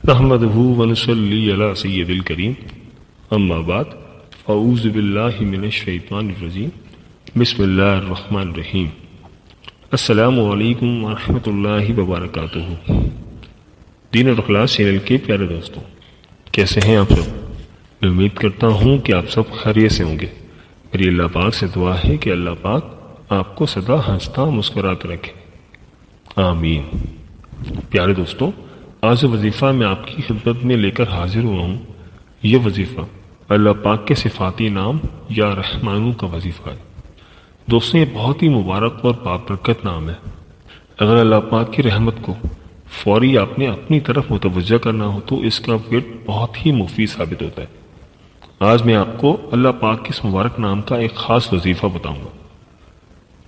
نحمده ونصلي على سید الکریم اما بعد اعوذ باللہ من الشیطان الرجیم بسم اللہ الرحمن الرحیم السلام علیکم ورحمۃ اللہ وبرکاتہ۔ دین اور اخلاص چینل کے پیارے دوستوں، کیسے ہیں آپ سب؟ میں امید کرتا ہوں کہ آپ سب خیریت سے ہوں گے۔ میری اللہ پاک سے دعا ہے کہ اللہ پاک آپ کو سدا ہنستا مسکراتے رکھے، آمین۔ پیارے دوستوں، آج وظیفہ میں آپ کی خدمت میں لے کر حاضر ہوا ہوں۔ یہ وظیفہ اللہ پاک کے صفاتی نام یا رحمانو کا وظیفہ ہے۔ دوستوں، یہ بہت ہی مبارک اور بابرکت نام ہے۔ اگر اللہ پاک کی رحمت کو فوری آپ نے اپنی طرف متوجہ کرنا ہو تو اس کا وقت بہت ہی مفید ثابت ہوتا ہے۔ آج میں آپ کو اللہ پاک کے اس مبارک نام کا ایک خاص وظیفہ بتاؤں گا۔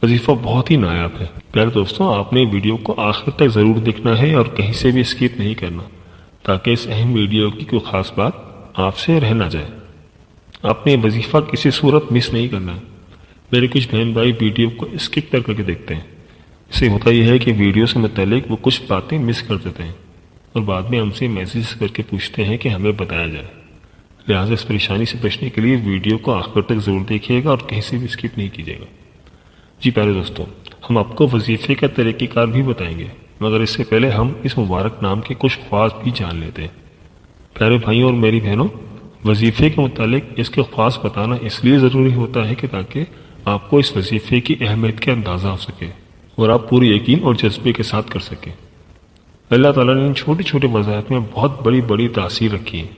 وظیفہ بہت ہی نایاب ہے۔ پیارے دوستوں، آپ نے ویڈیو کو آخر تک ضرور دیکھنا ہے اور کہیں سے بھی اسکپ نہیں کرنا، تاکہ اس اہم ویڈیو کی کوئی خاص بات آپ سے رہ نہ جائے۔ آپ نے وظیفہ کسی صورت مس نہیں کرنا ہے۔ میرے کچھ بہن بھائی ویڈیو کو اسکپ کر کے دیکھتے ہیں۔ اس سے ہوتا یہ ہے کہ ویڈیو سے متعلق وہ کچھ باتیں مس کر دیتے ہیں اور بعد میں ہم سے میسیج کر کے پوچھتے ہیں کہ ہمیں بتایا جائے۔ لہٰذا اس پریشانی سے بچنے کے لیے ویڈیو کو آخر تک ضرور دیکھیے گا اور کہیں سے بھی اسکپ نہیں کیجیے گا۔ جی پیارے دوستوں، ہم آپ کو وظیفے کا طریقہ کار بھی بتائیں گے، مگر اس سے پہلے ہم اس مبارک نام کے کچھ خواص بھی جان لیتے ہیں۔ پیارے بھائیوں اور میری بہنوں، وظیفے کے متعلق اس کے خواص بتانا اس لیے ضروری ہوتا ہے کہ تاکہ آپ کو اس وظیفے کی اہمیت کا اندازہ ہو سکے اور آپ پوری یقین اور جذبے کے ساتھ کر سکیں۔ اللہ تعالیٰ نے ان چھوٹے چھوٹے وظائف میں بہت بڑی بڑی تاثیر رکھی ہے۔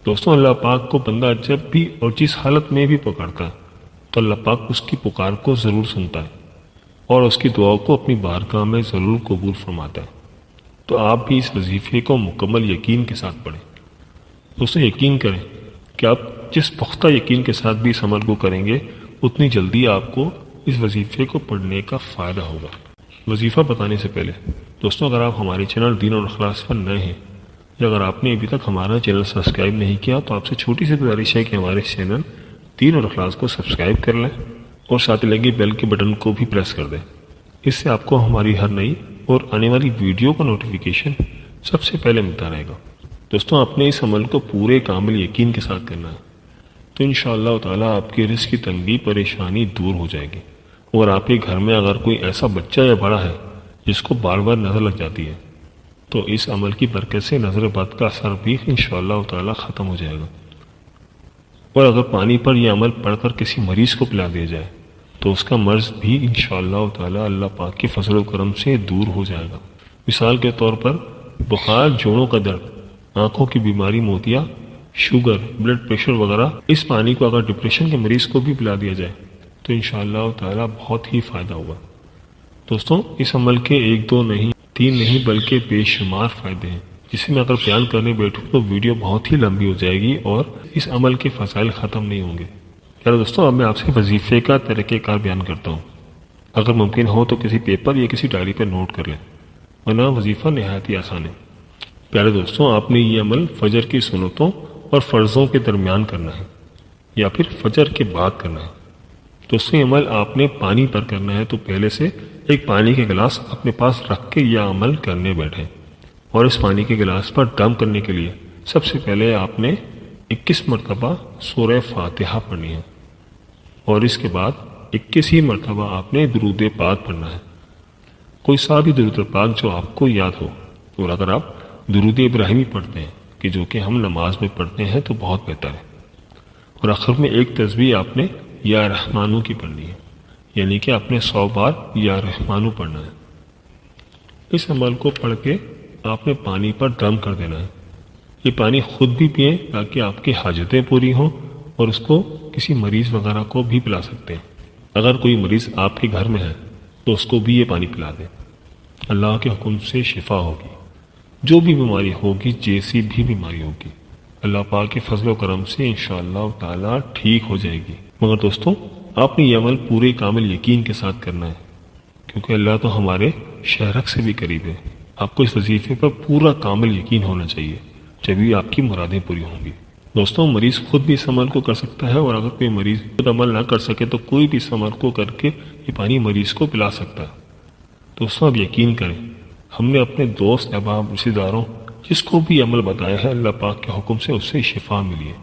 دوستوں، اللہ پاک کو بندہ جب بھی اور جس حالت میں بھی پکارتا ہے تو اللہ پاک اس کی پکار کو ضرور سنتا ہے اور اس کی دعاؤں کو اپنی بارگاہ میں ضرور قبول فرماتا ہے۔ تو آپ بھی اس وظیفے کو مکمل یقین کے ساتھ پڑھیں۔ دوستوں، یقین کریں کہ آپ جس پختہ یقین کے ساتھ بھی اس عمل کو کریں گے، اتنی جلدی آپ کو اس وظیفے کو پڑھنے کا فائدہ ہوگا۔ وظیفہ بتانے سے پہلے دوستوں، اگر آپ ہمارے چینل دین اور اخلاص پر نئے ہیں یا اگر آپ نے ابھی تک ہمارا چینل سبسکرائب نہیں کیا تو آپ سے چھوٹی سی گزارش ہے کہ ہمارے چینل دین اور اخلاص کو سبسکرائب کر لیں اور ساتھ لگے بیل کے بٹن کو بھی پریس کر دیں۔ اس سے آپ کو ہماری ہر نئی اور آنے والی ویڈیو کا نوٹیفیکیشن سب سے پہلے ملتا رہے گا۔ دوستوں، آپ نے اس عمل کو پورے کامل یقین کے ساتھ کرنا ہے تو انشاءاللہ تعالیٰ آپ کے رزق کی تنگی پریشانی دور ہو جائے گی۔ اور آپ کے گھر میں اگر کوئی ایسا بچہ یا بڑا ہے جس کو بار بار نظر لگ جاتی ہے تو اس عمل کی برکت سے نظر بد کا اثر بھی انشاءاللہ تعالیٰ ختم ہو جائے گا۔ اور اگر پانی پر یہ عمل پڑھ کر کسی مریض کو پلا دیا جائے تو اس کا مرض بھی انشاءاللہ تعالیٰ اللہ پاک کے فضل و کرم سے دور ہو جائے گا۔ مثال کے طور پر بخار، جوڑوں کا درد، آنکھوں کی بیماری، موتیا، شوگر، بلڈ پریشر وغیرہ، اس پانی کو اگر ڈپریشن کے مریض کو بھی پلا دیا جائے تو انشاءاللہ تعالیٰ بہت ہی فائدہ ہوگا۔ دوستوں، اس عمل کے 1 2 نہیں، 3 نہیں بلکہ بے شمار فائدے ہیں، جسے میں اگر بیان کرنے بیٹھوں تو ویڈیو بہت ہی لمبی ہو جائے گی اور اس عمل کے فضائل ختم نہیں ہوں گے۔ یار دوستوں، اب میں آپ سے وظیفے کا طریقہ کار بیان کرتا ہوں۔ اگر ممکن ہو تو کسی پیپر یا کسی ڈائری پر نوٹ کر لیں، ورنہ وظیفہ نہایت ہی آسان ہے۔ پیارے دوستوں، آپ نے یہ عمل فجر کی سنتوں اور فرضوں کے درمیان کرنا ہے یا پھر فجر کے بعد کرنا ہے۔ دوستوں، یہ عمل آپ نے پانی پر کرنا ہے تو پہلے سے ایک پانی کے گلاس اپنے پاس رکھ کے یہ عمل کرنے بیٹھیں اور اس پانی کے گلاس پر دم کرنے کے لیے سب سے پہلے آپ نے 21 مرتبہ سورہ فاتحہ پڑھنی ہے اور اس کے بعد 21 ہی مرتبہ آپ نے درود پاک پڑھنا ہے، کوئی سا بھی درود پاک جو آپ کو یاد ہو۔ اور اگر آپ درود ابراہیمی پڑھتے ہیں کہ جو کہ ہم نماز میں پڑھتے ہیں تو بہت بہتر ہے۔ اور آخر میں ایک تسبیح آپ نے یا رحمانو کی پڑھنی ہے، یعنی کہ آپ نے 100 بار یا رحمانو پڑھنا ہے۔ اس عمل کو پڑھ کے آپ نے پانی پر دم کر دینا ہے۔ یہ پانی خود بھی پئیں تاکہ آپ کی حاجتیں پوری ہوں اور اس کو کسی مریض وغیرہ کو بھی پلا سکتے ہیں۔ اگر کوئی مریض آپ کے گھر میں ہے تو اس کو بھی یہ پانی پلا دیں، اللہ کے حکم سے شفا ہوگی۔ جو بھی بیماری ہوگی، جیسی بھی بیماری ہوگی، اللہ پاک کے فضل و کرم سے انشاءاللہ تعالیٰ ٹھیک ہو جائے گی۔ مگر دوستوں، آپ نے یہ عمل پورے کامل یقین کے ساتھ کرنا ہے، کیونکہ اللہ تو ہمارے شہرک سے بھی قریب ہے۔ آپ کو اس وظیفے پر پورا کامل یقین ہونا چاہیے، جبھی آپ کی مرادیں پوری ہوں گی۔ دوستوں، مریض خود بھی اس عمل کو کر سکتا ہے اور اگر کوئی مریض خود عمل نہ کر سکے تو کوئی بھی اس عمل کو کر کے یہ پانی مریض کو پلا سکتا ہے۔ دوستوں، اب یقین کریں، ہم نے اپنے دوست، احباب، رشتہ داروں جس کو بھی عمل بتایا ہے اللہ پاک کے حکم سے اسے شفا ملی ہے۔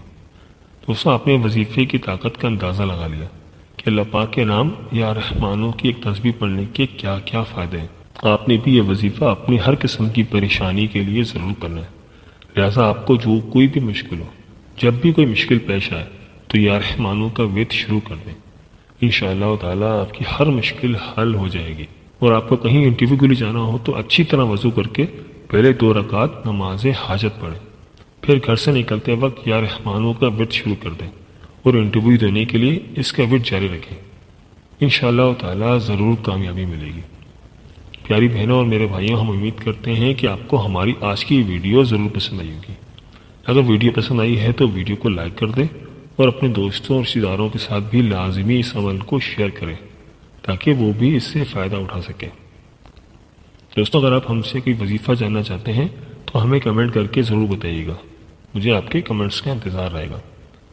دوستوں، آپ نے وظیفے کی طاقت کا اندازہ لگا لیا کہ اللہ پاک کے نام یا رحمانوں کی ایک تسبیح پڑھنے کے کیا کیا فائدے ہیں۔ آپ نے بھی یہ وظیفہ اپنی ہر قسم کی پریشانی کے لیے ضرور کرنا ہے۔ لہٰذا آپ کو جو کوئی بھی مشکل ہو، جب بھی کوئی مشکل پیش آئے تو یا رحمانوں کا ورد شروع کر دیں۔ انشاءاللہ تعالیٰ آپ کی ہر مشکل حل ہو جائے گی۔ اور آپ کو کہیں انٹرویو کے لیے جانا ہو تو اچھی طرح وضو کر کے پہلے 2 رکعت نماز حاجت پڑھیں، پھر گھر سے نکلتے وقت یا رحمانوں کا ورد شروع کر دیں اور انٹرویو دینے کے لیے اس کا ورد جاری رکھیں۔ انشاءاللہ تعالیٰ ضرور کامیابی ملے گی۔ پیاری بہنوں اور میرے بھائیوں، ہم امید کرتے ہیں کہ آپ کو ہماری آج کی ویڈیو ضرور پسند آئی ہوگی۔ اگر ویڈیو پسند آئی ہے تو ویڈیو کو لائک کر دیں اور اپنے دوستوں اور رشتہ داروں کے ساتھ بھی لازمی اس عمل کو شیئر کریں تاکہ وہ بھی اس سے فائدہ اٹھا سکیں۔ دوستوں، اگر آپ ہم سے کوئی وظیفہ جاننا چاہتے ہیں تو ہمیں کمنٹ کر کے ضرور بتائیے گا، مجھے آپ کے کمنٹس کا انتظار رہے گا۔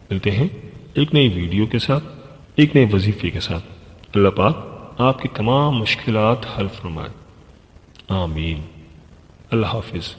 ملتے ہیں ایک نئی ویڈیو کے ساتھ، ایک نئے وظیفے کے ساتھ۔ اللہ پاک آپ کی تمام مشکلات حل فرمائے، آمین۔ اللہ حافظ۔